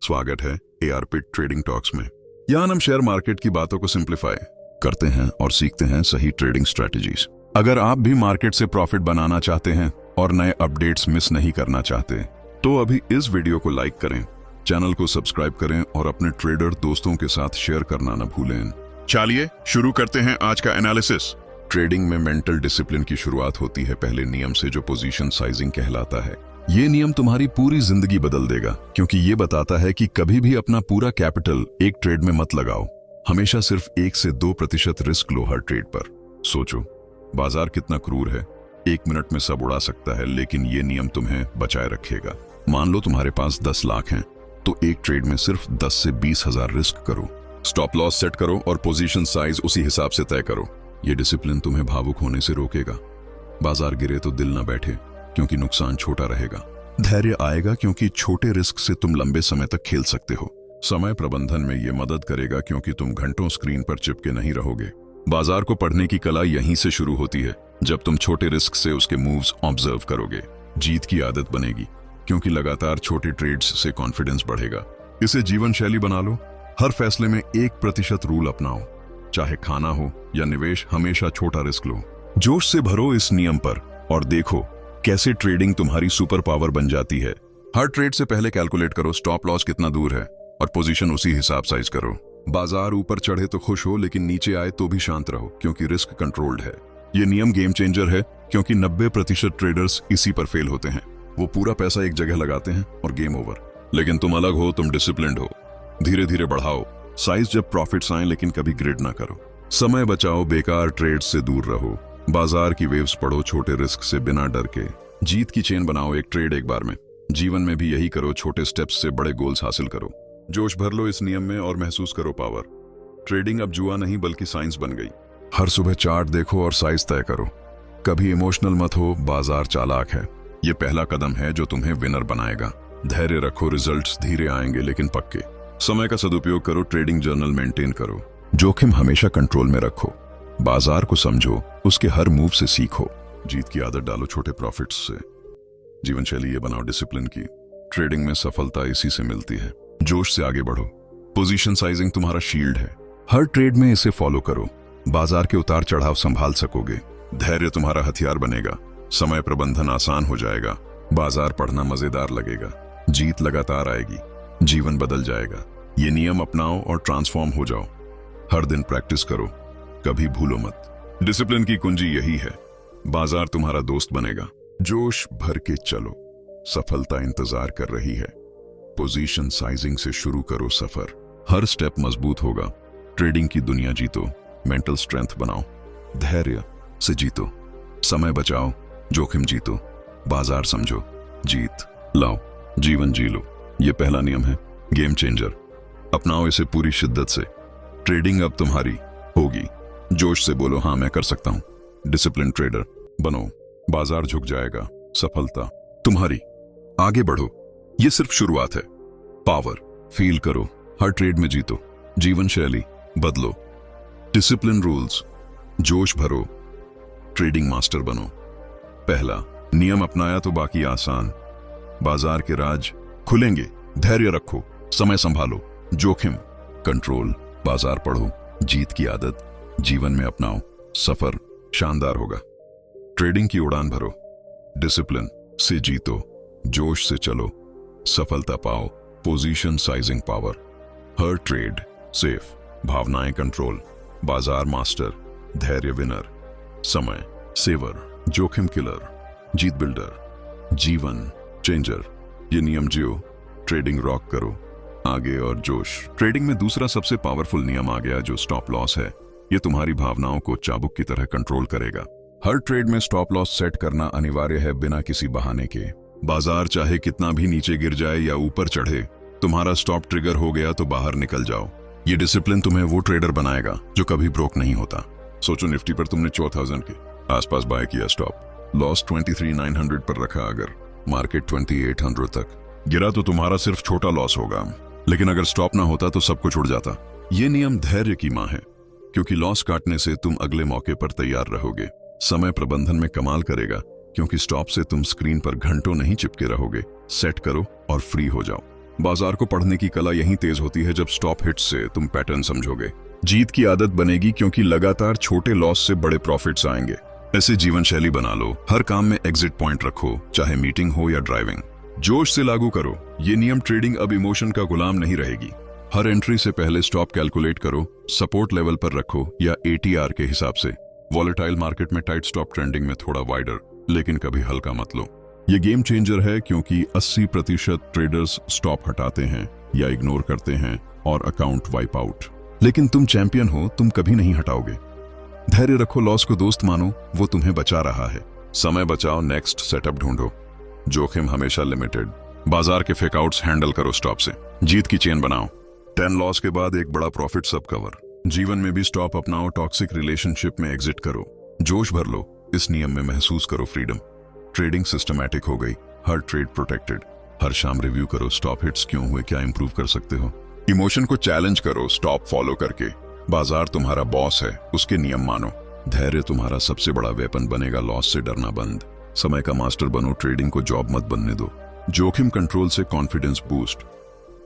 स्वागत है ARPIT trading talks में। यहाँ हम शेयर मार्केट की बातों को सिंप्लीफाई करते हैं और सीखते हैं सही ट्रेडिंग स्ट्रेटजीज। अगर आप भी मार्केट से प्रॉफिट बनाना चाहते हैं और नए अपडेट्स मिस नहीं करना चाहते तो अभी इस वीडियो को लाइक करें, चैनल को सब्सक्राइब करें और अपने ट्रेडर दोस्तों के साथ शेयर करना न भूलें। चलिए शुरू करते हैं आज का एनालिसिस। ट्रेडिंग में मेंटल डिसिप्लिन की शुरुआत होती है पहले नियम से, जो पोजीशन साइजिंग कहलाता है। ये नियम तुम्हारी पूरी जिंदगी बदल देगा, क्योंकि ये बताता है कि कभी भी अपना पूरा कैपिटल एक ट्रेड में मत लगाओ। हमेशा सिर्फ 1 से 2% रिस्क लो हर ट्रेड पर। सोचो, बाजार कितना क्रूर है, 1 मिनट में सब उड़ा सकता है, लेकिन ये नियम तुम्हें बचाए रखेगा। मान लो तुम्हारे पास 10 लाख हैं, तो एक ट्रेड में सिर्फ 10 से 20 हजार रिस्क करो। स्टॉप लॉस सेट करो और पोजीशन साइज उसी हिसाब से तय करो। ये डिसिप्लिन तुम्हें भावुक होने से रोकेगा। बाजार गिरे तो दिल न बैठे, क्योंकि नुकसान छोटा रहेगा। धैर्य आएगा, क्योंकि छोटे रिस्क से तुम लंबे समय तक खेल सकते हो। समय प्रबंधन में ये मदद करेगा, क्योंकि तुम घंटों स्क्रीन पर चिपके नहीं रहोगे। बाजार को पढ़ने की कला यहीं से शुरू होती है, जब तुम छोटे रिस्क से उसके मूव्स ऑब्जर्व करोगे। जीत की आदत बनेगी, क्योंकि लगातार छोटे ट्रेड्स से कॉन्फिडेंस बढ़ेगा। इसे जीवन शैली बना लो। हर फैसले में 1% रूल अपनाओ, चाहे खाना हो या निवेश, हमेशा छोटा रिस्क लो। जोश से भरो इस नियम पर और देखो कैसे ट्रेडिंग तुम्हारी सुपर पावर बन जाती है। हर ट्रेड से पहले कैलकुलेट करो स्टॉप लॉस कितना दूर है और पोजीशन उसी हिसाब साइज करो। बाजार ऊपर चढ़े तो खुश हो, लेकिन नीचे आए तो भी शांत रहो, क्योंकि रिस्क कंट्रोल्ड है। ये नियम गेम चेंजर है, क्योंकि 90% ट्रेडर्स इसी पर फेल होते हैं। वो पूरा पैसा एक जगह लगाते हैं और गेम ओवर। लेकिन तुम अलग हो, तुम डिसिप्लिन्ड हो। धीरे धीरे बढ़ाओ साइज जब प्रॉफिट्स आए, लेकिन कभी ग्रिड ना करो। समय बचाओ, बेकार ट्रेड से दूर रहो। बाजार की वेव्स पढ़ो, छोटे रिस्क से बिना डर के। जीत की चेन बनाओ, एक ट्रेड एक बार में। जीवन में भी यही करो, छोटे स्टेप्स से बड़े गोल्स हासिल करो। जोश भर लो इस नियम में और महसूस करो पावर। ट्रेडिंग अब जुआ नहीं बल्कि साइंस बन गई। हर सुबह चार्ट देखो और साइज तय करो। कभी इमोशनल मत हो, बाजार चालाक है। ये पहला कदम है जो तुम्हें विनर बनाएगा। धैर्य रखो, रिजल्ट्स धीरे आएंगे लेकिन पक्के। समय का सदुपयोग करो, ट्रेडिंग जर्नल मेंटेन करो। जोखिम हमेशा कंट्रोल में रखो। बाजार को समझो, उसके हर मूव से सीखो। जीत की आदत डालो छोटे प्रॉफिट्स से। जीवन शैली ये बनाओ डिसिप्लिन की। ट्रेडिंग में सफलता इसी से मिलती है। जोश से आगे बढ़ो। पोजीशन साइजिंग तुम्हारा शील्ड है। हर ट्रेड में इसे फॉलो करो। बाजार के उतार चढ़ाव संभाल सकोगे। धैर्य तुम्हारा हथियार बनेगा। समय प्रबंधन आसान हो जाएगा। बाजार पढ़ना मजेदार लगेगा। जीत लगातार आएगी। जीवन बदल जाएगा। ये नियम अपनाओ और ट्रांसफॉर्म हो जाओ। हर दिन प्रैक्टिस करो, कभी भूलो मत। डिसिप्लिन की कुंजी यही है। बाजार तुम्हारा दोस्त बनेगा। जोश भर के चलो, सफलता इंतजार कर रही है। पोजीशन साइजिंग से शुरू करो सफर। हर स्टेप मजबूत होगा। ट्रेडिंग की दुनिया जीतो, मेंटल स्ट्रेंथ बनाओ, धैर्य से जीतो। समय बचाओ, जोखिम जीतो, बाजार समझो, जीत लाओ, जीवन जी लो। ये पहला नियम है, गेम चेंजर। अपनाओ इसे पूरी शिद्दत से। ट्रेडिंग अब तुम्हारी होगी। जोश से बोलो, हाँ मैं कर सकता हूं। डिसिप्लिन ट्रेडर बनो, बाजार झुक जाएगा। सफलता तुम्हारी। आगे बढ़ो, ये सिर्फ शुरुआत है। पावर फील करो, हर ट्रेड में जीतो। जीवन शैली बदलो, डिसिप्लिन रूल्स। जोश भरो, ट्रेडिंग मास्टर बनो। पहला नियम अपनाया तो बाकी आसान। बाजार के राज खुलेंगे। धैर्य रखो, समय संभालो, जोखिम कंट्रोल। बाजार पढ़ो, जीत की आदत जीवन में अपनाओ। सफर शानदार होगा। ट्रेडिंग की उड़ान भरो, डिसिप्लिन से जीतो, जोश से चलो, सफलता पाओ। Position sizing power. हर ट्रेड सेफ, भावनाएं कंट्रोल, बाजार मास्टर, धैर्य विनर, समय सेवर, जोखिम किलर, जीत बिल्डर, जीवन चेंजर। ये नियम जियो, ट्रेडिंग रॉक करो। आगे और जोश। ट्रेडिंग में दूसरा सबसे पावरफुल नियम आ गया, जो स्टॉप लॉस है। ये तुम्हारी भावनाओं को चाबुक की तरह कंट्रोल करेगा। हर ट्रेड में स्टॉप लॉस सेट करना अनिवार्य है, बिना किसी बहाने के। बाजार चाहे कितना भी नीचे गिर जाए या ऊपर चढ़े, तुम्हारा स्टॉप ट्रिगर हो गया तो बाहर निकल जाओ। ये डिसिप्लिन तुम्हें वो ट्रेडर बनाएगा जो कभी ब्रोक नहीं होता। सोचो, निफ्टी पर तुमने 4000 के आसपास बाय किया, स्टॉप लॉस 23,900 पर रखा। अगर मार्केट 2800 तक गिरा तो तुम्हारा सिर्फ छोटा लॉस होगा, लेकिन अगर स्टॉप ना होता तो सब कुछ उड़ जाता। ये नियम धैर्य की मां है, क्योंकि लॉस काटने से तुम अगले मौके पर तैयार रहोगे। समय प्रबंधन में कमाल करेगा, क्योंकि स्टॉप से तुम स्क्रीन पर घंटों नहीं चिपके रहोगे। सेट करो और फ्री हो जाओ। बाजार को पढ़ने की कला यहीं तेज होती है जब स्टॉप हिट्स से तुम पैटर्न समझोगे। जीत की आदत बनेगी क्योंकि लगातार छोटे लॉस से बड़े प्रॉफिट्स आएंगे। ऐसे जीवन शैली बना लो, हर काम में एग्जिट पॉइंट रखो, चाहे मीटिंग हो या ड्राइविंग। जोश से लागू करो ये नियम। ट्रेडिंग अब इमोशन का गुलाम नहीं रहेगी। हर एंट्री से पहले स्टॉप कैलकुलेट करो, सपोर्ट लेवल पर रखो या ATR के हिसाब से। वॉलेटाइल मार्केट में टाइट स्टॉप, ट्रेंडिंग में थोड़ा वाइडर, लेकिन कभी हल्का मत लो। ये गेम चेंजर है क्योंकि 80% ट्रेडर्स स्टॉप हटाते हैं या इग्नोर करते हैं और अकाउंट वाइप आउट। लेकिन तुम चैंपियन हो, तुम कभी नहीं हटाओगे। धैर्य रखो, लॉस को दोस्त मानो, वो तुम्हें बचा रहा है। समय बचाओ, नेक्स्ट सेटअप ढूंढो। जोखिम हमेशा लिमिटेड। बाजार के फेकआउट्स हैंडल करो स्टॉप से। जीत की चेन बनाओ। 10 लॉस के बाद एक बड़ा प्रॉफिट, सब कवर। जीवन में भी स्टॉप अपनाओ, टॉक्सिक रिलेशनशिप में एग्जिट करो, जोश भर लो। इस नियम में महसूस करो फ्रीडम। ट्रेडिंग सिस्टमैटिक हो गई, हर ट्रेड प्रोटेक्टेड। हर शाम रिव्यू करो, स्टॉप हिट्स क्यों हुए, क्या इंप्रूव कर सकते हो। इमोशन को चैलेंज करो स्टॉप फॉलो करके। बाजार तुम्हारा बॉस है, उसके नियम मानो। धैर्य तुम्हारा सबसे बड़ा वेपन बनेगा, लॉस से डरना बंद। समय का मास्टर बनो, ट्रेडिंग को जॉब मत बनने दो। जोखिम कंट्रोल से कॉन्फिडेंस बूस्ट।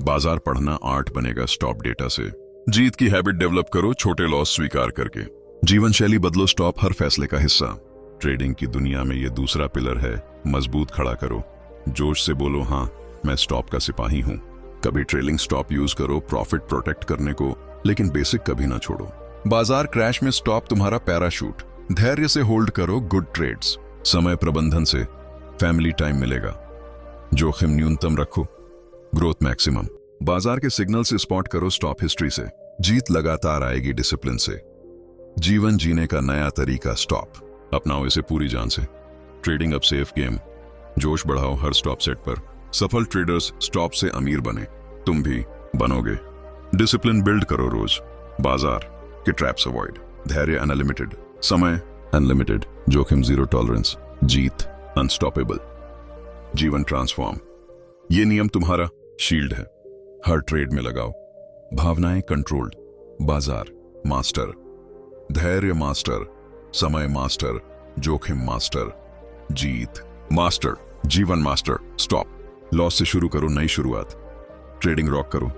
बाजार पढ़ना आर्ट बनेगा स्टॉप डेटा से। जीत की हैबिट डेवलप करो, छोटे लॉस स्वीकार करके। जीवन शैली बदलो, स्टॉप हर फैसले का हिस्सा। ट्रेडिंग की दुनिया में ये दूसरा पिलर है, मजबूत खड़ा करो। जोश से बोलो, हाँ मैं स्टॉप का सिपाही हूं। कभी ट्रेलिंग स्टॉप यूज करो प्रॉफिट प्रोटेक्ट करने को, लेकिन बेसिक कभी ना छोड़ो। बाजार क्रैश में स्टॉप तुम्हारा पैराशूट। धैर्य से होल्ड करो गुड ट्रेड्स। समय प्रबंधन से फैमिली टाइम मिलेगा। जोखिम न्यूनतम रखो, ग्रोथ मैक्सिमम। बाजार के सिग्नल से स्पॉट करो स्टॉप हिस्ट्री से। जीत लगातार आएगी डिसिप्लिन से। जीवन जीने का नया तरीका स्टॉप अपनाओ इसे पूरी जान से। ट्रेडिंग अब सेफ गेम। जोश बढ़ाओ हर स्टॉप सेट पर। सफल ट्रेडर्स स्टॉप से अमीर बने, तुम भी बनोगे। डिसिप्लिन बिल्ड करो रोज। बाजार के ट्रैप्स अवॉइड। धैर्य अनलिमिटेड, समय अनलिमिटेड, जोखिम जीरो टॉलरेंस, जीत अनस्टॉपेबल। जीवन ट्रांसफॉर्म। ये नियम तुम्हारा शील्ड है, हर ट्रेड में लगाओ। भावनाएं कंट्रोल्ड, बाजार मास्टर, धैर्य मास्टर, समय मास्टर, जोखिम मास्टर, जीत मास्टर, जीवन मास्टर। स्टॉप लॉस से शुरू करो नई शुरुआत। ट्रेडिंग रॉक करो,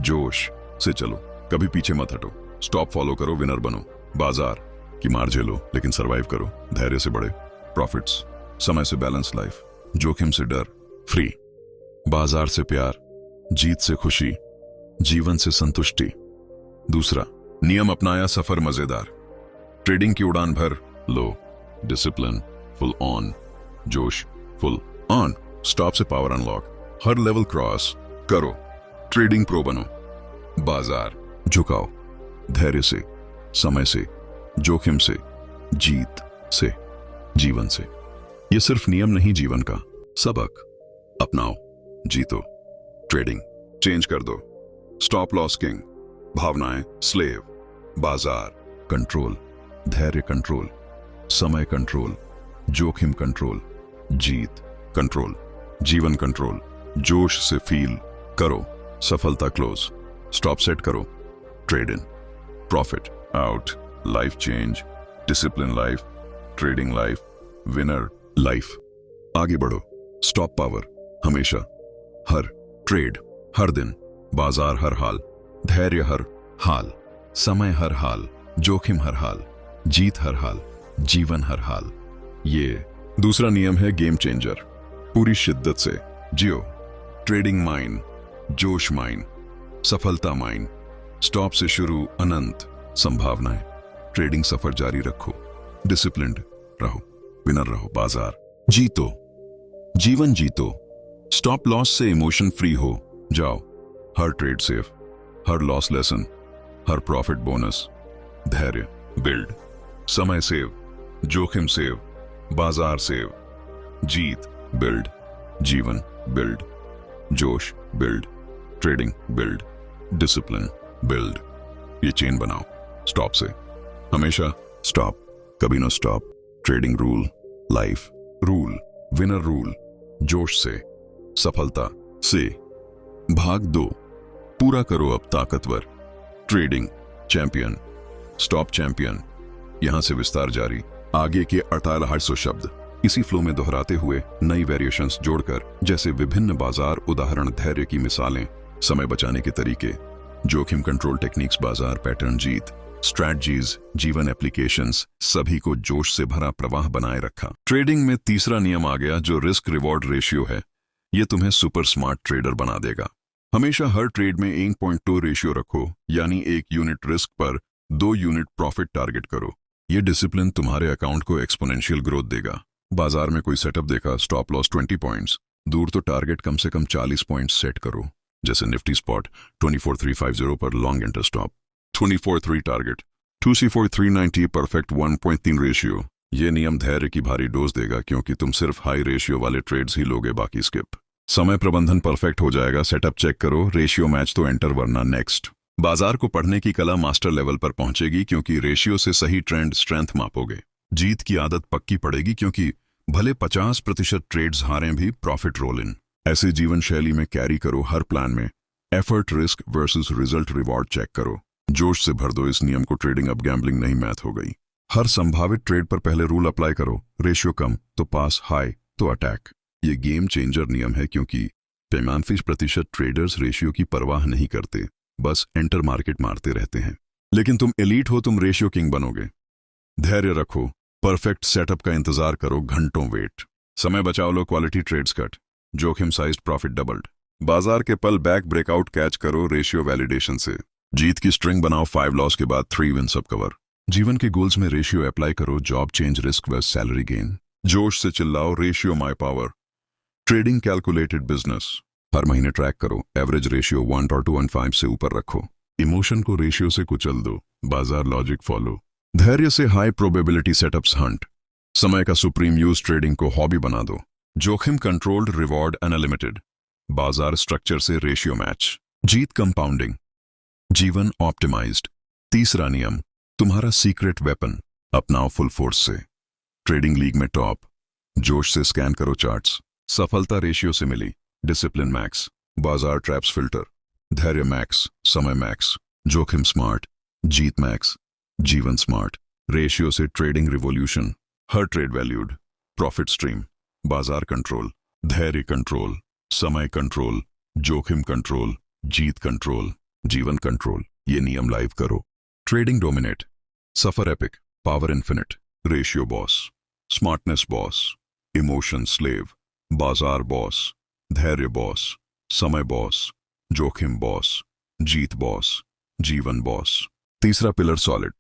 जोश से चलो, कभी पीछे मत हटो। स्टॉप फॉलो करो, विनर बनो। बाजार की मार झेलो लेकिन सरवाइव करो। धैर्य से बढ़े प्रॉफिट्स, समय से बैलेंस लाइफ, जोखिम से डर फ्री, बाजार से प्यार, जीत से खुशी, जीवन से संतुष्टि। दूसरा नियम अपनाया, सफर मजेदार। ट्रेडिंग की उड़ान भर लो, डिसिप्लिन फुल ऑन, जोश फुल ऑन। स्टॉप से पावर अनलॉक, हर लेवल क्रॉस करो। ट्रेडिंग प्रो बनो। बाजार झुकाओ, धैर्य से, समय से, जोखिम से, जीत से, जीवन से। ये सिर्फ नियम नहीं, जीवन का सबक। अपनाओ, जीतो। ट्रेडिंग चेंज कर दो। स्टॉप लॉस किंग, भावनाएं स्लेव, बाजार कंट्रोल, धैर्य कंट्रोल, समय कंट्रोल, जोखिम कंट्रोल, जीत कंट्रोल, जीवन कंट्रोल। जोश से फील करो, सफलता क्लोज। स्टॉप सेट करो, trade in, profit out, life change, discipline life, trading life, winner life. आगे बढ़ो, स्टॉप पावर हमेशा, हर ट्रेड, हर दिन, बाजार हर हाल, धैर्य हर हाल, समय हर हाल, जोखिम हर हाल, जीत हर हाल, जीवन हर हाल। ये दूसरा नियम है गेम चेंजर। पूरी शिद्दत से जियो। ट्रेडिंग माइन, जोश माइन, सफलता माइन। स्टॉप से शुरू, अनंत संभावनाएं। ट्रेडिंग सफर जारी रखो, डिसिप्लिन्ड रहो, विनर रहो। बाजार जीतो, जीवन जीतो। स्टॉप लॉस से इमोशन फ्री हो जाओ। हर ट्रेड सेफ, हर लॉस लेसन, हर प्रॉफिट बोनस। धैर्य बिल्ड, समय सेव, जोखिम सेव, बाजार सेव, जीत बिल्ड, जीवन बिल्ड, जोश build, trading build, discipline build. ये चेन बनाओ स्टॉप से, हमेशा स्टॉप, कभी no stop. Trading rule, life rule, winner rule. जोश से, सफलता से। भाग 2, पूरा करो अब ताकतवर। Trading champion, stop champion. यहां से विस्तार जारी। आगे के 4800 शब्द। इसी फ्लो में दोहराते हुए नई वेरिएशंस जोड़कर, जैसे विभिन्न बाजार उदाहरण, धैर्य की मिसालें, समय बचाने के तरीके, जोखिम कंट्रोल टेक्निक्स, बाजार पैटर्न, जीत स्ट्रैटेजीज, जीवन एप्लीकेशंस, सभी को जोश से भरा प्रवाह बनाए रखा। ट्रेडिंग में तीसरा नियम आ गया जो रिस्क रिवॉर्ड रेशियो है। यह तुम्हें सुपर स्मार्ट ट्रेडर बना देगा। हमेशा हर ट्रेड में 1.2 रेशियो रखो, यानी 1 यूनिट रिस्क पर 2 यूनिट प्रॉफिट टारगेट करो। यह डिसिप्लिन तुम्हारे अकाउंट को एक्सपोनेंशियल ग्रोथ देगा। बाजार में कोई सेटअप देखा, स्टॉप लॉस 20 पॉइंट्स दूर, तो टारगेट कम से कम 40 पॉइंट्स सेट करो। जैसे निफ्टी स्पॉट 24350 पर long enter stop 24.3 target 2C4390 perfect 1.3 ratio. ये नियम धैर्य की भारी डोज देगा, क्योंकि तुम सिर्फ हाई रेशियो वाले ट्रेड्स ही लोगे, बाकी स्किप। समय प्रबंधन परफेक्ट हो जाएगा। सेटअप चेक करो, रेशियो मैच तो एंटर, वरना नेक्स्ट। बाजार को पढ़ने की कला मास्टर लेवल पर पहुंचेगी, क्योंकि रेशियो से सही ट्रेंड स्ट्रेंथ मापोगे। जीत की आदत पक्की पड़ेगी, क्योंकि भले 50% ट्रेड्स हारें भी प्रॉफिट रोल इन। ऐसे जीवन शैली में कैरी करो हर प्लान में। Effort risk versus result reward check करो। जोश से भर दो इस नियम को। ट्रेडिंग अब गैम्बलिंग नहीं, मैथ हो गई। हर संभावित ट्रेड पर पहले रूल अप्लाई करो। रेशियो कम तो पास, हाई तो अटैक। ये गेम चेंजर नियम है, क्योंकि 95% ट्रेडर्स रेशियो की परवाह नहीं करते, बस एंटर मार्केट मारते रहते हैं। लेकिन तुम एलीट हो, तुम रेशियो किंग बनोगे। धैर्य रखो, परफेक्ट सेटअप का इंतजार करो, घंटों वेट। समय बचाओ लो, क्वालिटी ट्रेड्स कट, जोखिम साइज्ड प्रॉफिट डबल्ड। बाजार के पल बैक ब्रेकआउट कैच करो रेशियो वैलिडेशन से। जीत की स्ट्रिंग बनाओ 5 लॉस के बाद 3 विन सब कवर। जीवन के गोल्स में रेशियो अप्लाई करो, job change, risk versus salary gain. जोश से चिल्लाओ, ratio my power. Trading calculated business. हर महीने ट्रैक करो, एवरेज रेशियो 1.215 से ऊपर रखो। इमोशन को रेशियो से कुचल दो, बाजार लॉजिक फॉलो। धैर्य से हाई प्रोबेबिलिटी सेटअप्स हंट। समय का सुप्रीम यूज, ट्रेडिंग को हॉबी बना दो। जोखिम कंट्रोल्ड, रिवॉर्ड अनलिमिटेड। बाजार स्ट्रक्चर से रेशियो मैच। जीत कंपाउंडिंग, जीवन ऑप्टिमाइज्ड। तीसरा नियम, तुम्हारा सीक्रेट वेपन अपनाओ फुल फोर्स से। ट्रेडिंग लीग में टॉप। जोश से स्कैन करो चार्ट्स। सफलता रेशियो से मिली। डिसिप्लिन मैक्स, बाजार ट्रैप्स फिल्टर। धैर्य मैक्स, समय मैक्स, जोखिम स्मार्ट, जीत मैक्स, जीवन स्मार्ट। रेशियो से ट्रेडिंग रिवॉल्यूशन। हर ट्रेड वैल्यूड। प्रॉफिट स्ट्रीम, बाजार कंट्रोल, धैर्य कंट्रोल, समय कंट्रोल, जोखिम कंट्रोल, जीत कंट्रोल, जीवन कंट्रोल। ये नियम लाइव करो। ट्रेडिंग डोमिनेट, सफर epic, power infinite. Ratio boss, smartness boss, emotion slave, बाजार बॉस, धैर्य बॉस, समय बॉस, जोखिम बॉस, जीत बॉस, जीवन बॉस। तीसरा पिलर सॉलिड।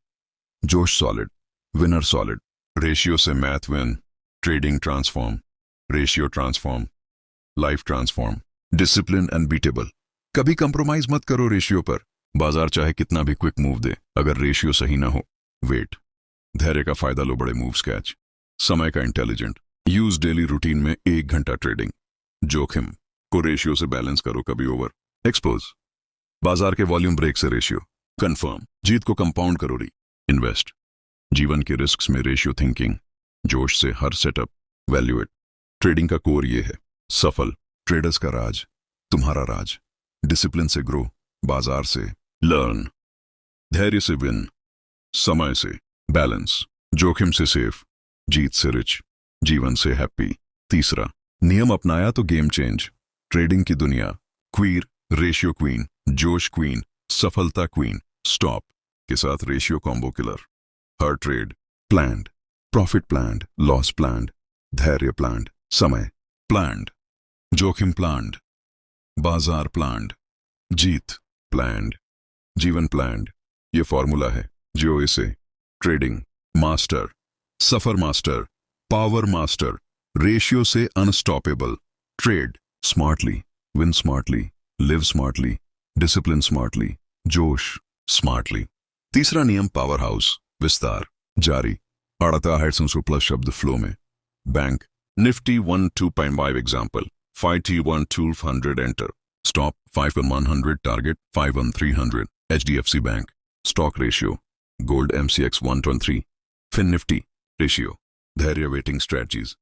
जोश सॉलिड, विनर सॉलिड। रेशियो से math win, trading transform, ratio transform, life transform. Discipline unbeatable. कभी कंप्रोमाइज मत करो रेशियो पर। बाजार चाहे कितना भी क्विक मूव दे, अगर रेशियो सही ना हो, वेट। धैर्य का फायदा लो, बड़े मूव्स कैच। समय का इंटेलिजेंट यूज, डेली रूटीन में 1 घंटा ट्रेडिंग। जोखिम को रेशियो से बैलेंस करो, कभी ओवर एक्सपोज। बाजार के वॉल्यूम ब्रेक से रेशियो कंफर्म। जीत को कंपाउंड करो, री इन्वेस्ट। जीवन के रिस्क्स में रेशियो थिंकिंग। जोश से हर सेटअप वैल्यूएट। ट्रेडिंग का कोर ये है, सफल ट्रेडर्स का राज, तुम्हारा राज। डिसिप्लिन से ग्रो, बाजार से लर्न, धैर्य से विन, समय से बैलेंस, जोखिम से सेफ, जीत से रिच, जीवन से हैप्पी। तीसरा नियम अपनाया तो गेम चेंज। ट्रेडिंग की दुनिया, क्वीर, रेशियो क्वीन, जोश क्वीन, सफलता क्वीन, स्टॉप के साथ रेशियो कॉम्बो किलर। हर trade planned, profit planned, loss planned, धैर्य प्लान्ड, समय प्लान्ड, जोखिम प्लान्ड, बाजार प्लान्ड, जीत प्लान्ड, जीवन प्लान्ड। ये फॉर्मूला है जो इसे ट्रेडिंग मास्टर, सफर मास्टर, पावर मास्टर, रेशियो से unstoppable. Trade smartly, win smartly, live smartly, discipline smartly, जोश स्मार्टली। तीसरा नियम पावर हाउस, विस्तार जारी। अड़ता है प्लस शब्द फ्लो में। Bank Nifty 1 2.5 example 5T1 enter, stop 5 on 100, target 5 on 300। HDFC bank stock ratio, gold MCX 123, fin Nifty ratio, धैर्य waiting strategies,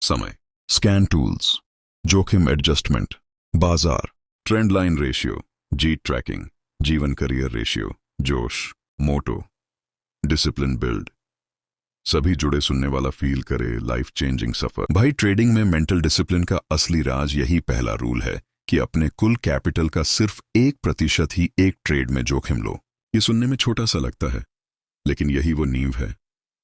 समय स्कैन टूल्स, जोखिम एडजस्टमेंट, बाजार ट्रेंड लाइन रेशियो, जीत ट्रैकिंग, जीवन करियर रेशियो, जोश motto, discipline build, सभी जुड़े सुनने वाला फील करे लाइफ चेंजिंग सफर। भाई ट्रेडिंग में मेंटल डिसिप्लिन का असली राज यही पहला रूल है कि अपने कुल कैपिटल का सिर्फ 1% ही एक ट्रेड में जोखिम लो। ये सुनने में छोटा सा लगता है, लेकिन यही वो नींव है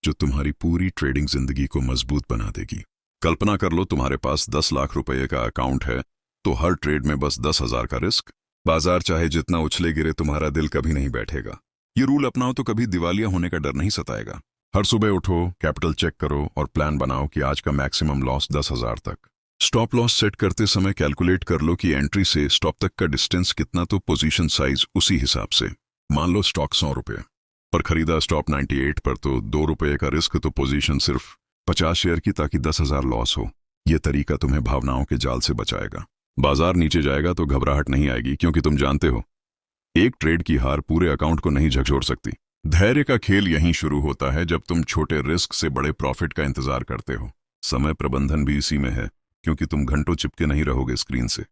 जो तुम्हारी पूरी ट्रेडिंग जिंदगी को मजबूत बना देगी। कल्पना कर लो तुम्हारे पास 10 लाख रुपए का अकाउंट है, तो हर ट्रेड में बस 10,000 का रिस्क। बाजार चाहे जितना उछले गिरे तुम्हारा दिल कभी नहीं बैठेगा। ये रूल अपनाओ तो कभी दिवालिया होने का डर नहीं सताएगा। हर सुबह उठो, कैपिटल चेक करो और प्लान बनाओ कि आज का मैक्सिमम लॉस 10,000 तक। स्टॉप लॉस सेट करते समय कैलकुलेट कर लो कि एंट्री से स्टॉप तक का डिस्टेंस कितना, तो पोजीशन साइज उसी हिसाब से। मान लो स्टॉक 100 रुपये पर खरीदा, स्टॉप 98 पर, तो 2 रुपये का रिस्क, तो पोजीशन सिर्फ 50 शेयर की, ताकि 10,000 लॉस हो। यह तरीका तुम्हें भावनाओं के जाल से बचाएगा। बाजार नीचे जाएगा तो घबराहट नहीं आएगी, क्योंकि तुम जानते हो एक ट्रेड की हार पूरे अकाउंट को नहीं झकझोर सकती। धैर्य का खेल यहीं शुरू होता है, जब तुम छोटे रिस्क से बड़े प्रॉफिट का इंतजार करते हो। समय प्रबंधन भी इसी में है, क्योंकि तुम घंटों चिपके नहीं रहोगे स्क्रीन से।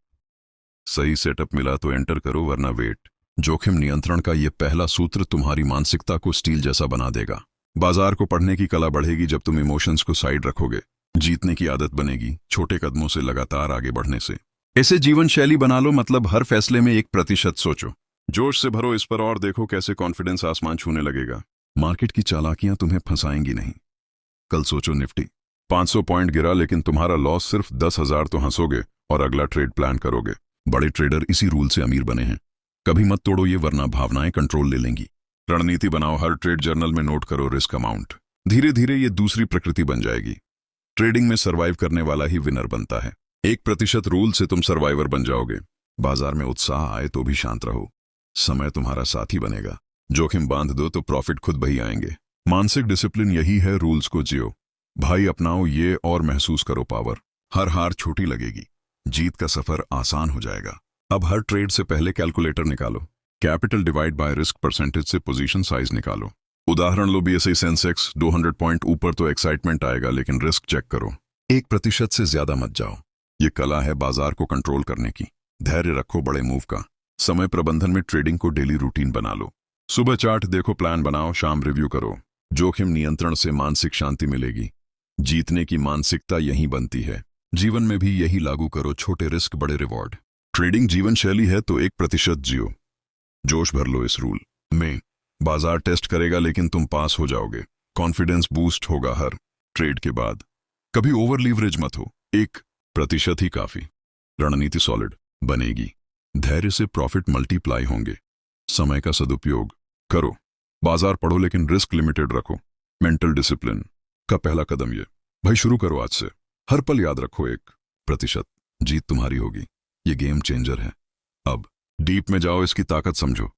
सही सेटअप मिला तो एंटर करो, वरना वेट। जोखिम नियंत्रण का यह पहला सूत्र तुम्हारी मानसिकता को स्टील जैसा बना देगा। बाजार को पढ़ने की कला बढ़ेगी जब तुम इमोशंस को साइड रखोगे। जीतने की आदत बनेगी छोटे कदमों से लगातार आगे बढ़ने से। ऐसे जीवन शैली बना लो, मतलब हर फैसले में 1% सोचो। जोश से भरो इस पर और देखो कैसे कॉन्फिडेंस आसमान छूने लगेगा। मार्केट की चालाकियां तुम्हें फंसाएंगी नहीं। कल सोचो निफ्टी 500 पॉइंट गिरा, लेकिन तुम्हारा लॉस सिर्फ 10,000, तो हंसोगे और अगला ट्रेड प्लान करोगे। बड़े ट्रेडर इसी रूल से अमीर बने हैं। कभी मत तोड़ो ये, वरना भावनाएं कंट्रोल ले लेंगी। रणनीति बनाओ, हर ट्रेड जर्नल में नोट करो रिस्क अमाउंट। धीरे धीरे ये दूसरी प्रकृति बन जाएगी। ट्रेडिंग में सर्वाइव करने वाला ही विनर बनता है। 1% रूल से तुम सर्वाइवर बन जाओगे। बाजार में उत्साह आए तो भी शांत रहो, समय तुम्हारा साथी बनेगा। जोखिम बांध दो तो प्रॉफिट खुद बही आएंगे। मानसिक डिसिप्लिन यही है, रूल्स को जियो। भाई अपनाओ ये और महसूस करो पावर। हर हार छोटी लगेगी, जीत का सफर आसान हो जाएगा। अब हर ट्रेड से पहले कैलकुलेटर निकालो। Capital divide by risk percentage से पोजीशन साइज निकालो। उदाहरण लो, बीएसई सेंसेक्स 200 पॉइंट ऊपर, तो एक्साइटमेंट आएगा, लेकिन रिस्क चेक करो। 1% से ज्यादा मत जाओ। ये कला है बाजार को कंट्रोल करने की। धैर्य रखो बड़े मूव का। समय प्रबंधन में ट्रेडिंग को डेली रूटीन बना लो। सुबह चार्ट देखो, प्लान बनाओ, शाम रिव्यू करो। जोखिम नियंत्रण से मानसिक शांति मिलेगी। जीतने की मानसिकता यहीं बनती है। जीवन में भी यही लागू करो, छोटे रिस्क बड़े रिवॉर्ड। ट्रेडिंग जीवन शैली है तो 1% जियो। जोश भर लो इस रूल में। बाजार टेस्ट करेगा, लेकिन तुम पास हो जाओगे। कॉन्फिडेंस बूस्ट होगा हर ट्रेड के बाद। कभी ओवर लीवरेज मत हो, 1% ही काफी। रणनीति सॉलिड बनेगी। धैर्य से प्रॉफिट मल्टीप्लाई होंगे। समय का सदुपयोग करो। बाजार पढ़ो, लेकिन रिस्क लिमिटेड रखो। मेंटल डिसिप्लिन का पहला कदम ये। भाई शुरू करो आज से। हर पल याद रखो 1%, जीत तुम्हारी होगी। ये गेम चेंजर है। अब डीप में जाओ, इसकी ताकत समझो।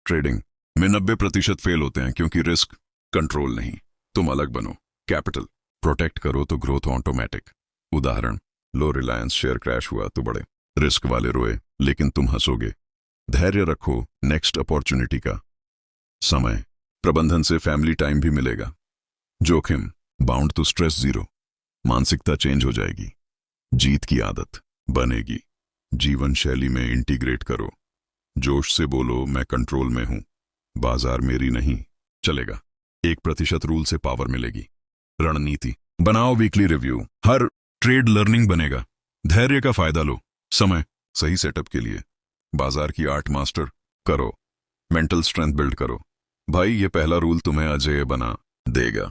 ट्रेडिंग में 90% फेल होते हैं, क्योंकि रिस्क कंट्रोल नहीं। तुम अलग बनो, कैपिटल प्रोटेक्ट करो तो ग्रोथ ऑटोमेटिक। उदाहरण लो, रिलायंस शेयर क्रैश हुआ तो बड़े रिस्क वाले रोए, लेकिन तुम हंसोगे। धैर्य रखो नेक्स्ट अपॉर्चुनिटी का। समय प्रबंधन से फैमिली टाइम भी मिलेगा। जोखिम बाउंड तो स्ट्रेस जीरो। मानसिकता चेंज हो जाएगी। जीत की आदत बनेगी। जीवन शैली में इंटीग्रेट करो। जोश से बोलो, मैं कंट्रोल में हूं, बाजार मेरी नहीं चलेगा। 1% रूल से पावर मिलेगी। रणनीति बनाओ, वीकली रिव्यू। हर ट्रेड लर्निंग बनेगा। धैर्य का फायदा लो। समय सही सेटअप के लिए। बाजार की आर्ट मास्टर करो। मेंटल स्ट्रेंथ बिल्ड करो। भाई ये पहला रूल तुम्हें अजेय बना देगा।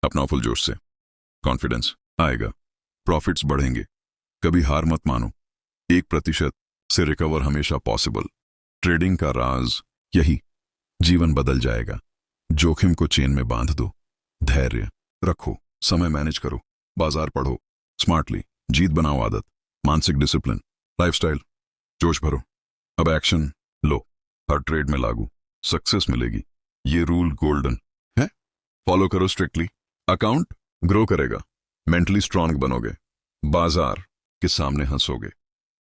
अपना फुल जोश से, कॉन्फिडेंस आएगा, प्रॉफिट्स बढ़ेंगे। कभी हार मत मानो। 1% से रिकवर हमेशा पॉसिबल। ट्रेडिंग का राज यही, जीवन बदल जाएगा। जोखिम को चेन में बांध दो। धैर्य रखो, समय मैनेज करो, बाजार पढ़ो स्मार्टली, जीत बनाओ आदत। मानसिक डिसिप्लिन, लाइफस्टाइल, जोश भरो। अब एक्शन लो, हर ट्रेड में लागू, सक्सेस मिलेगी। ये रूल गोल्डन है, फॉलो करो स्ट्रिक्टली। अकाउंट ग्रो करेगा, मेंटली स्ट्रांग बनोगे, बाजार के सामने हंसोगे।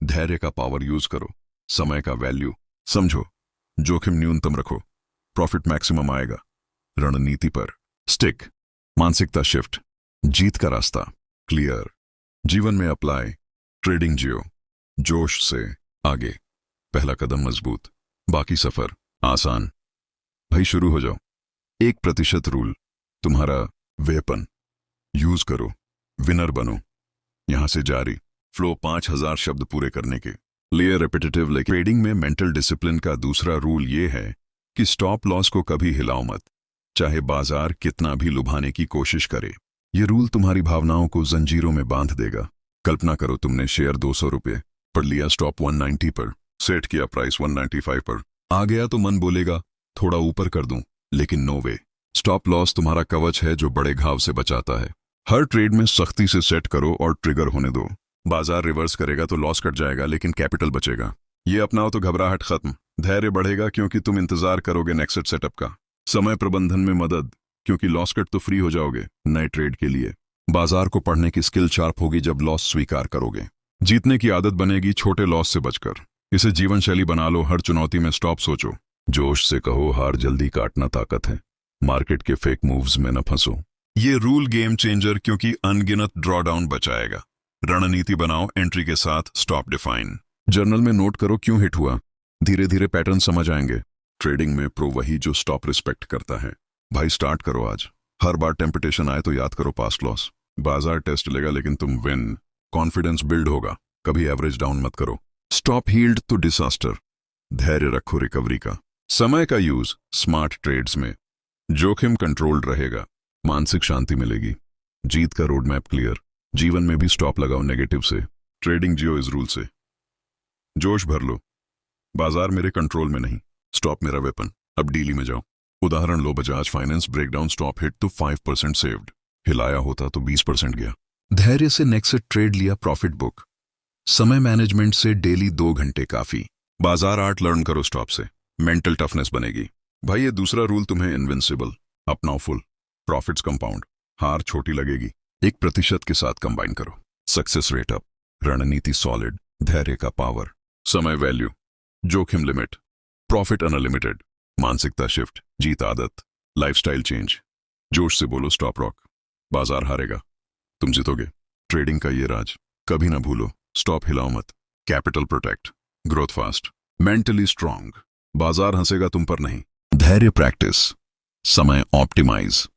धैर्य का पावर यूज करो, समय का वैल्यू समझो, जोखिम न्यूनतम रखो, प्रॉफिट मैक्सिमम आएगा। रणनीति पर स्टिक, मानसिकता शिफ्ट, जीत का रास्ता क्लियर। जीवन में अप्लाई, ट्रेडिंग जियो, जोश से आगे। पहला कदम मजबूत, बाकी सफर आसान। भाई शुरू हो जाओ। 1% रूल तुम्हारा वेपन यूज करो, विनर बनो। यहां से जारी फ्लो 5000 शब्द पूरे करने के लिए रिपीटेटिव। लेकिन ट्रेडिंग में मेंटल डिसिप्लिन का दूसरा रूल ये है कि स्टॉप लॉस को कभी हिलाओ मत, चाहे बाजार कितना भी लुभाने की कोशिश करे। ये रूल तुम्हारी भावनाओं को जंजीरों में बांध देगा। कल्पना करो तुमने शेयर 200 रुपये पर लिया, स्टॉप 190 पर, सेट किया प्राइस 195 पर आ गया तो मन बोलेगा थोड़ा ऊपर कर दूं, लेकिन नो वे। स्टॉप लॉस तुम्हारा कवच है जो बड़े घाव से बचाता है। हर ट्रेड में सख्ती से सेट करो और ट्रिगर होने दो। बाजार रिवर्स करेगा तो लॉस कट जाएगा, लेकिन कैपिटल बचेगा। ये अपनाओ तो घबराहट खत्म, धैर्य बढ़ेगा क्योंकि तुम इंतजार करोगे नेक्स्ट सेटअप का। समय प्रबंधन में मदद, क्योंकि लॉस कट तो फ्री हो जाओगे नए ट्रेड के लिए। बाजार को पढ़ने की स्किल शार्प होगी जब लॉस स्वीकार करोगे। जीतने की आदत बनेगी छोटे लॉस से बचकर। इसे जीवन शैली बना लो, हर चुनौती में स्टॉप सोचो। जोश से कहो हार जल्दी काटना ताकत है, मार्केट के फेक मूव्स में न फंसो। ये रूल गेम चेंजर क्योंकि अनगिनत ड्रॉडाउन बचाएगा। रणनीति बनाओ एंट्री के साथ, स्टॉप डिफाइन। जर्नल में नोट करो क्यों हिट हुआ, धीरे धीरे पैटर्न समझ आएंगे। ट्रेडिंग में प्रो वही जो स्टॉप रिस्पेक्ट करता है। भाई स्टार्ट करो आज, हर बार टेम्पटेशन आए तो याद करो पास्ट लॉस। बाजार टेस्ट लेगा लेकिन तुम विन, कॉन्फिडेंस बिल्ड होगा। कभी एवरेज डाउन मत करो। स्टॉप हील्ड तो डिसास्टर, धैर्य रखो रिकवरी का। समय का यूज स्मार्ट ट्रेड्स में, जोखिम कंट्रोल्ड रहेगा, मानसिक शांति मिलेगी। जीत का रोड मैप क्लियर। जीवन में भी स्टॉप लगाओ नेगेटिव से, ट्रेडिंग जियो इस रूल से। जोश भर लो, बाजार मेरे कंट्रोल में नहीं, स्टॉप मेरा वेपन। अब डीली में जाओ। उदाहरण लो, Bajaj finance breakdown, stop hit तो 5% सेव्ड, हिलाया होता तो 20% गया। धैर्य से नेक्स्ट ट्रेड लिया, प्रॉफिट बुक। समय मैनेजमेंट से डेली 2 घंटे काफी। बाजार आर्ट लर्न करो स्टॉप से, मेंटल टफनेस बनेगी। भाई ये दूसरा रूल तुम्हें इनविंसिबल, अपनाओ फुल, प्रॉफिट्स कंपाउंड। हार छोटी लगेगी, 1% के साथ कंबाइन करो। सक्सेस रेट अप, रणनीति सॉलिड, धैर्य का पावर। समय वैल्यू, जोखिम लिमिट, प्रॉफिट अनलिमिटेड। मानसिकता शिफ्ट, जीत आदत, लाइफस्टाइल चेंज। जोश से बोलो स्टॉप रॉक, बाजार हारेगा, तुम जीतोगे। ट्रेडिंग का ये राज कभी ना भूलो, स्टॉप हिलाओ मत। Capital protect, growth fast, mentally strong. बाजार हंसेगा तुम पर नहीं। धैर्य प्रैक्टिस, समय ऑप्टिमाइज,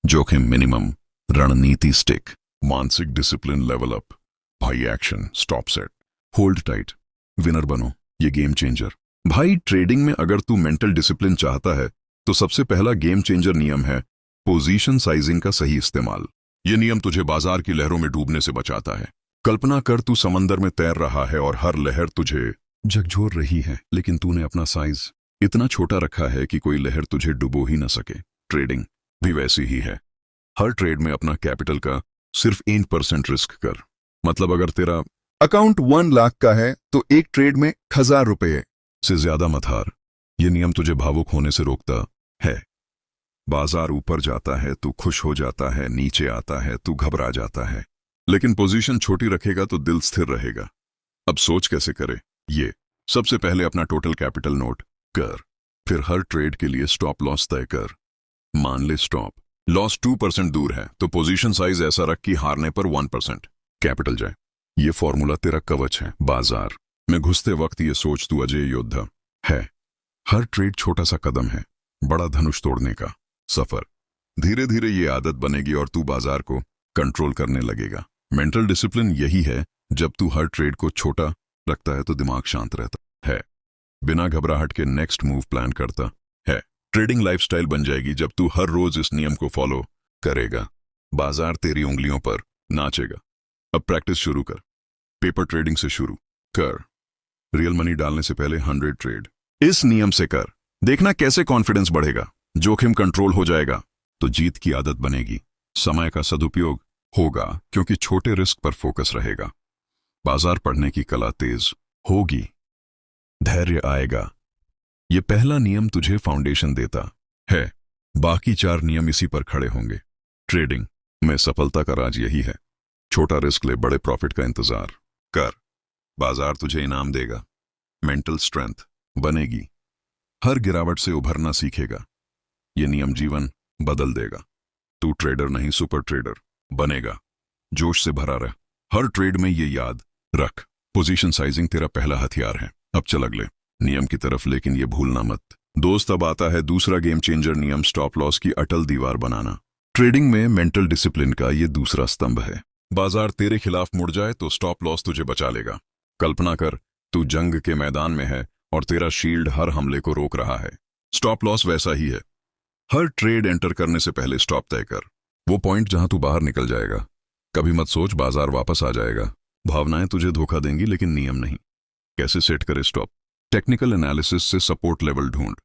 जोखिम मिनिमम, रणनीति स्टिक, मानसिक डिसिप्लिन लेवल अप। भाई action, stop set, hold tight, winner बनो। ये गेम चेंजर। भाई ट्रेडिंग में अगर तू मेंटल डिसिप्लिन चाहता है तो सबसे पहला गेम चेंजर नियम है पोजीशन साइजिंग का सही इस्तेमाल। यह नियम तुझे बाजार की लहरों में डूबने से बचाता है। कल्पना कर तू समंदर में तैर रहा है और हर लहर तुझे झकझोर रही है, लेकिन तूने अपना साइज इतना छोटा रखा है कि कोई लहर तुझे डुबो ही ना सके। ट्रेडिंग भी वैसी ही है। हर ट्रेड में अपना कैपिटल का सिर्फ 1% रिस्क कर। मतलब अगर तेरा अकाउंट 1 लाख का है तो एक ट्रेड में 1000 रुपए से ज्यादा मत हार। यह नियम तुझे भावुक होने से रोकता है। बाजार ऊपर जाता है तू खुश हो जाता है, नीचे आता है तू घबरा जाता है। लेकिन पोजीशन छोटी रखेगा तो दिल स्थिर रहेगा। अब सोच कैसे करे ये। सबसे पहले अपना टोटल कैपिटल नोट कर, फिर हर ट्रेड के लिए स्टॉप लॉस तय कर। मान ले स्टॉप लॉस 2% दूर है तो पोजीशन साइज ऐसा रख कि हारने पर 1% कैपिटल जाए। ये फॉर्मूला तेरा कवच है। बाजार में घुसते वक्त ये सोच तू अजय योद्धा है। हर ट्रेड छोटा सा कदम है बड़ा धनुष तोड़ने का सफर। धीरे धीरे ये आदत बनेगी और तू बाजार को कंट्रोल करने लगेगा। मेंटल डिसिप्लिन यही है, जब तू हर ट्रेड को छोटा रखता है तो दिमाग शांत रहता है, बिना घबराहट के नेक्स्ट मूव प्लान करता है। ट्रेडिंग लाइफस्टाइल बन जाएगी जब तू हर रोज इस नियम को फॉलो करेगा। बाजार तेरी उंगलियों पर नाचेगा। अब प्रैक्टिस शुरू कर। पेपर ट्रेडिंग से शुरू कर। रियल मनी डालने से पहले 100 ट्रेड इस नियम से कर। देखना कैसे कॉन्फिडेंस बढ़ेगा, जोखिम कंट्रोल हो जाएगा तो जीत की आदत बनेगी। समय का सदुपयोग होगा क्योंकि छोटे रिस्क पर फोकस रहेगा। बाजार पढ़ने की कला तेज होगी, धैर्य आएगा। यह पहला नियम तुझे फाउंडेशन देता है, बाकी 4 नियम इसी पर खड़े होंगे। ट्रेडिंग में सफलता का राज यही है, छोटा रिस्क ले, बड़े प्रॉफिट का इंतजार कर। बाजार तुझे इनाम देगा, मेंटल स्ट्रेंथ बनेगी, हर गिरावट से उभरना सीखेगा। यह नियम जीवन बदल देगा। तू ट्रेडर नहीं सुपर ट्रेडर बनेगा। जोश से भरा रह, हर ट्रेड में ये याद रख, पोजीशन साइजिंग तेरा पहला हथियार है। अब चल अगले नियम की तरफ, लेकिन ये भूलना मत दोस्त, अब आता है दूसरा गेम चेंजर नियम, स्टॉप लॉस की अटल दीवार बनाना। ट्रेडिंग में मेंटल डिसिप्लिन का ये दूसरा स्तंभ है। बाजार तेरे खिलाफ मुड़ जाए तो स्टॉप लॉस तुझे बचा लेगा। कल्पना कर, तू जंग के मैदान में है और तेरा शील्ड हर हमले को रोक रहा है। स्टॉप लॉस वैसा ही है। हर ट्रेड एंटर करने से पहले स्टॉप तय कर, वो पॉइंट जहां तू बाहर निकल जाएगा। कभी मत सोच बाजार वापस आ जाएगा। भावनाएं तुझे धोखा देंगी लेकिन नियम नहीं। कैसे सेट करे स्टॉप? टेक्निकल एनालिसिस से सपोर्ट लेवल ढूंढ,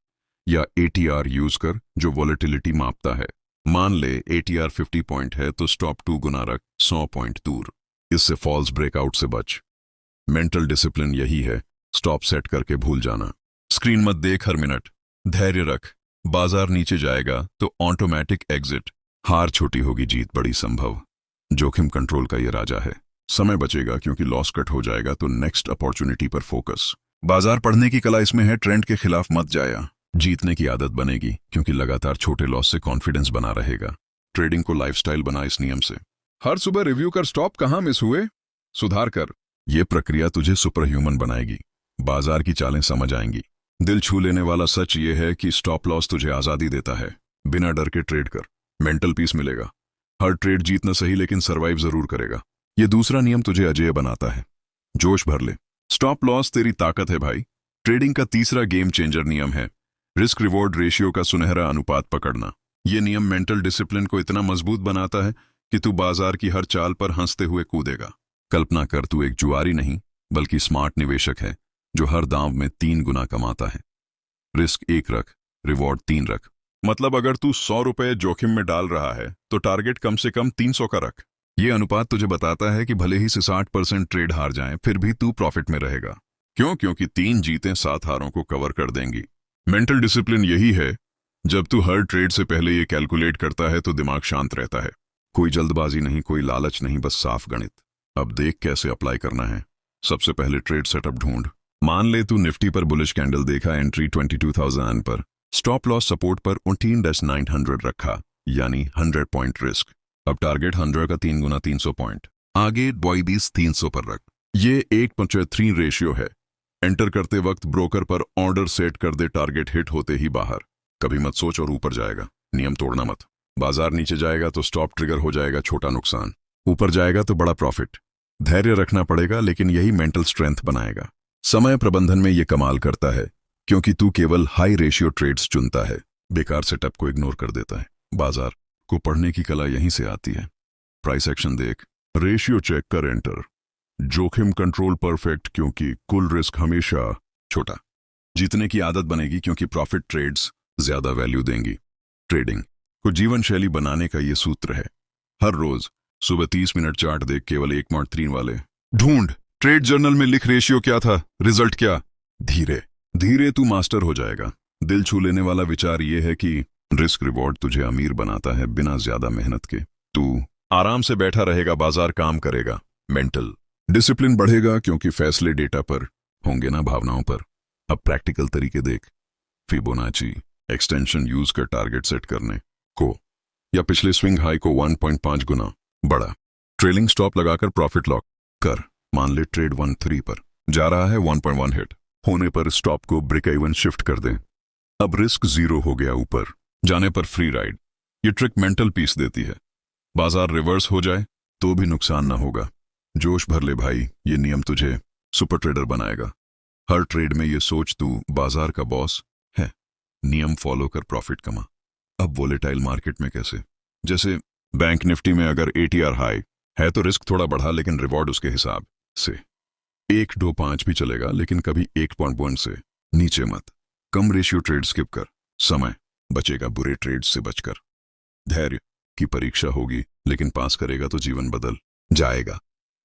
या एटीआर यूज कर जो वॉलेटिलिटी मापता है। मान ले एटीआर 50 पॉइंट है तो स्टॉप 2 गुना रख 100 पॉइंट दूर। इससे फॉल्स ब्रेकआउट से बच। मेंटल डिसिप्लिन यही है, स्टॉप सेट करके भूल जाना। स्क्रीन मत देख हर मिनट। धैर्य रख, बाजार नीचे जाएगा तो ऑटोमेटिक एग्जिट। हार छोटी होगी, जीत बड़ी संभव। जोखिम कंट्रोल का ये राजा है। समय बचेगा क्योंकि लॉस कट हो जाएगा तो नेक्स्ट अपॉर्चुनिटी पर फोकस। बाजार पढ़ने की कला इसमें है, ट्रेंड के खिलाफ मत जाया। जीतने की आदत बनेगी क्योंकि लगातार छोटे लॉस से कॉन्फिडेंस बना रहेगा। ट्रेडिंग को लाइफस्टाइल बना इस नियम से। हर सुबह रिव्यू कर, स्टॉप कहां मिस हुए, सुधार कर। ये प्रक्रिया तुझे सुपर ह्यूमन बनाएगी। बाजार की चालें समझ आएंगी। दिल छू लेने वाला सच ये है कि स्टॉप लॉस तुझे आजादी देता है। बिना डर के ट्रेड कर, मेंटल पीस मिलेगा। हर ट्रेड जीतना सही लेकिन सरवाइव जरूर करेगा। ये दूसरा नियम तुझे अजेय बनाता है। जोश भर ले, स्टॉप लॉस तेरी ताकत है भाई। ट्रेडिंग का तीसरा गेम चेंजर नियम है रिस्क रिवॉर्ड रेशियो का सुनहरा अनुपात पकड़ना। ये नियम मेंटल डिसिप्लिन को इतना मजबूत बनाता है कि तू बाजार की हर चाल पर हंसते हुए कूदेगा। कल्पना कर, तू एक जुआरी नहीं बल्कि स्मार्ट निवेशक है जो हर दांव में 3 गुना कमाता है। रिस्क 1 रख, रिवॉर्ड 3 रख। मतलब अगर तू 100 रुपए जोखिम में डाल रहा है तो टारगेट कम से कम 300 का रख। ये अनुपात तुझे बताता है कि भले ही से 60% ट्रेड हार जाएं फिर भी तू प्रॉफिट में रहेगा। क्यों? क्योंकि 3 जीतें 7 हारों को कवर कर देंगी। मेंटल डिसिप्लिन यही है, जब तू हर ट्रेड से पहले ये कैलकुलेट करता है तो दिमाग शांत रहता है। कोई जल्दबाजी नहीं, कोई लालच नहीं, बस साफ गणित। अब देख कैसे अप्लाई करना है। सबसे पहले ट्रेड सेटअप ढूंढ। मान ले तू निफ्टी पर बुलिश कैंडल देखा, एंट्री 22,000 पर, स्टॉप लॉस सपोर्ट पर 18-900 रखा, यानी 100 पॉइंट रिस्क। अब टारगेट 100 का 3 गुना 300 पॉइंट। आगे बॉयबीस 300 पर रख। ये 1:3 रेशियो है। एंटर करते वक्त ब्रोकर पर ऑर्डर सेट कर दे, टारगेट हिट होते ही बाहर। कभी मत सोच और ऊपर जाएगा, नियम तोड़ना मत। बाजार नीचे जाएगा तो स्टॉप ट्रिगर हो जाएगा, छोटा नुकसान। ऊपर जाएगा तो बड़ा प्रॉफिट। धैर्य रखना पड़ेगा लेकिन यही मेंटल स्ट्रेंथ बनाएगा। समय प्रबंधन में ये कमाल करता है क्योंकि तू केवल हाई रेशियो ट्रेड्स चुनता है, बेकार सेटअप को इग्नोर कर देता है। बाजार को पढ़ने की कला यहीं से आती है। प्राइस एक्शन देख, रेशियो चेक कर, एंटर। जोखिम कंट्रोल परफेक्ट क्योंकि कुल रिस्क हमेशा छोटा। जीतने की आदत बनेगी क्योंकि प्रॉफिट ट्रेड्स ज्यादा वैल्यू देंगी। ट्रेडिंग को जीवन शैली बनाने का ये सूत्र है। हर रोज सुबह 30 मिनट चार्ट देख, केवल 1.3 वाले ढूंढ। ट्रेड जर्नल में लिख रेशियो क्या था, रिजल्ट क्या। धीरे धीरे तू मास्टर हो जाएगा। दिल छू लेने वाला विचार ये है कि रिस्क रिवॉर्ड तुझे अमीर बनाता है बिना ज्यादा मेहनत के। तू आराम से बैठा रहेगा, बाजार काम करेगा। मेंटल डिसिप्लिन बढ़ेगा क्योंकि फैसले डेटा पर होंगे ना भावनाओं पर। अब प्रैक्टिकल तरीके देख। फिबोनाची एक्सटेंशन यूज कर टारगेट सेट करने को, या पिछले स्विंग हाई को 1.5 गुना बड़ा। ट्रेलिंग स्टॉप लगाकर प्रॉफिट लॉक कर। मान ले ट्रेड 13 पर जा रहा है, 1.1 हिट होने पर स्टॉप को ब्रेक इवन शिफ्ट कर दें। अब रिस्क 0 हो गया, ऊपर जाने पर फ्री राइड। ये ट्रिक मेंटल पीस देती है। बाजार रिवर्स हो जाए तो भी नुकसान ना होगा। जोश भर ले भाई, ये नियम तुझे सुपर ट्रेडर बनाएगा। हर ट्रेड में ये सोच तू बाजार का बॉस है। नियम फॉलो कर, प्रॉफिट कमा। अब वोलेटाइल मार्केट में कैसे? जैसे बैंक निफ्टी में अगर एटीआर हाई है तो रिस्क थोड़ा बढ़ा लेकिन रिवॉर्ड उसके हिसाब से। 1-2-5 भी चलेगा लेकिन कभी 1.1 से नीचे मत। कम रेशियो ट्रेड स्किप कर, समय बचेगा बुरे ट्रेड से बचकर। धैर्य की परीक्षा होगी लेकिन पास करेगा तो जीवन बदल जाएगा।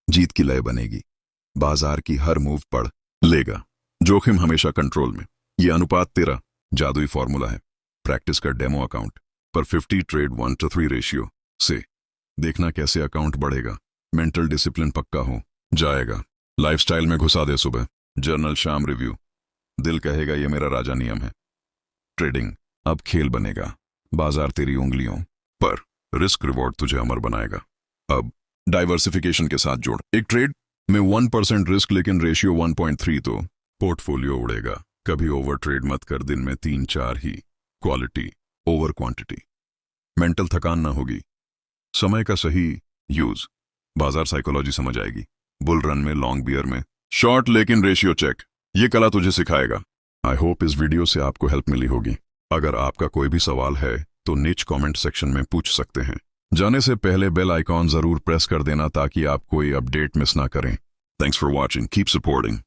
जीत की लय बनेगी। बाजार की हर मूव पढ़ लेगा। जोखिम हमेशा कंट्रोल में। ये अनुपात तेरा जादुई फॉर्मूला है। प्रैक्टिस कर डेमो अकाउंट पर 50 ट्रेड 1:3 रेशियो से देखना कैसे अकाउंट बढ़ेगा। मेंटल डिसिप्लिन पक्का हो जाएगा। लाइफस्टाइल में घुसा दे, सुबह जर्नल, शाम रिव्यू। दिल कहेगा ये मेरा राजा नियम है। ट्रेडिंग अब खेल बनेगा। बाजार तेरी उंगलियों पर, रिस्क रिवॉर्ड तुझे अमर बनाएगा। अब डाइवर्सिफिकेशन के साथ जोड़। एक ट्रेड में 1% रिस्क लेकिन रेशियो 1.3 तो पोर्टफोलियो उड़ेगा। कभी ओवर ट्रेड मत कर, दिन में 3-4 ही। Quality over quantity. मेंटल थकान ना होगी। समय का सही यूज, बाजार साइकोलॉजी समझ आएगी। बुल रन में, लॉन्ग बियर में, शॉर्ट लेकिन रेशियो चेक, ये कला तुझे सिखाएगा। आई होप इस वीडियो से आपको हेल्प मिली होगी। अगर आपका कोई भी सवाल है तो नीचे कमेंट सेक्शन में पूछ सकते हैं। जाने से पहले बेल आइकॉन जरूर प्रेस कर देना ताकि आप कोई अपडेट मिस ना करें। Thanks for watching, keep supporting.